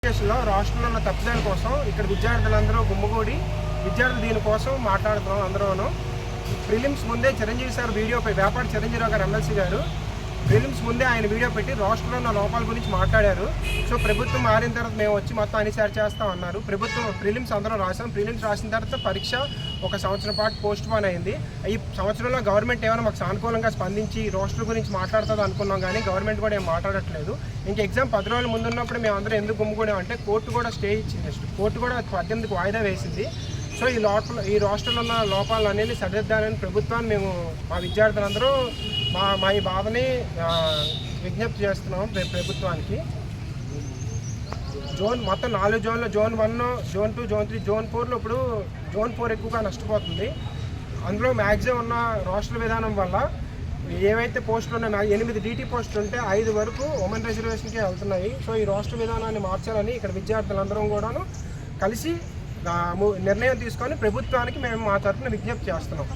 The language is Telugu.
లో రాష్ట్రంలో ఉన్న తప్పిదాల కోసం ఇక్కడ విద్యార్థులందరూ గుమ్మగూడి విద్యార్థులు దీనికోసం మాట్లాడుతున్నాం. అందరూను ప్రిలిమ్స్ ముందే చిరంజీవి సార్ వీడియోపై వ్యాపారి చిరంజీవి గారు ఎమ్మెల్సీ గారు ప్రిలిమ్స్ ముందే ఆయన వీడియో పెట్టి రాష్ట్రంలో ఉన్న లోపాల గురించి మాట్లాడారు. సో ప్రభుత్వం మారిన తర్వాత మేము వచ్చి మొత్తం అన్ని సరి చేస్తాం అన్నారు. ప్రభుత్వం ప్రిలిమ్స్ అందరం రాసాం. ప్రిలిమ్స్ రాసిన తర్వాత పరీక్ష 1 సంవత్సరం పాటు పోస్ట్ పోన్ అయింది. ఈ సంవత్సరంలో గవర్నమెంట్ ఏమైనా మాకు సానుకూలంగా స్పందించి రోస్టర్ గురించి మాట్లాడుతుంది అనుకున్నాం, కానీ గవర్నమెంట్ కూడా ఏం మాట్లాడట్లేదు. ఇంకా ఎగ్జామ్ 10 రోజుల ముందు ఉన్నప్పుడు మేము అందరం ఎందుకు గుమ్ముకున్నామంటే కోర్టు కూడా స్టే ఇచ్చింది. కోర్టు కూడా 18కి వాయిదా వేసింది. సో ఈ రాష్ట్రంలో ఉన్న లోపాలన్నీ సరిదిద్దాలని ప్రభుత్వాన్ని మేము మా విద్యార్థులందరూ మా ఈ బాధని విజ్ఞప్తి చేస్తున్నాం ప్రభుత్వానికి. మొత్తం 4 జోన్లు, జోన్ 1, జోన్ 2, జోన్ 3, జోన్ 4లో ఇప్పుడు జోన్ 4 ఎక్కువగా నష్టపోతుంది. అందులో మ్యాక్సిమం ఉన్న రాష్ట్ర విధానం వల్ల ఏవైతే పోస్టులు ఉన్నాయో 8 DT పోస్టులు ఉంటే 5 వరకు ఉమెన్ రిజర్వేషన్కి వెళ్తున్నాయి. సో ఈ రాష్ట్ర విధానాన్ని మార్చాలని ఇక్కడ విద్యార్థులందరం కూడాను కలిసి నిర్ణయం తీసుకొని ప్రభుత్వానికి మేము మా తరఫున విజ్ఞప్తి చేస్తున్నాం.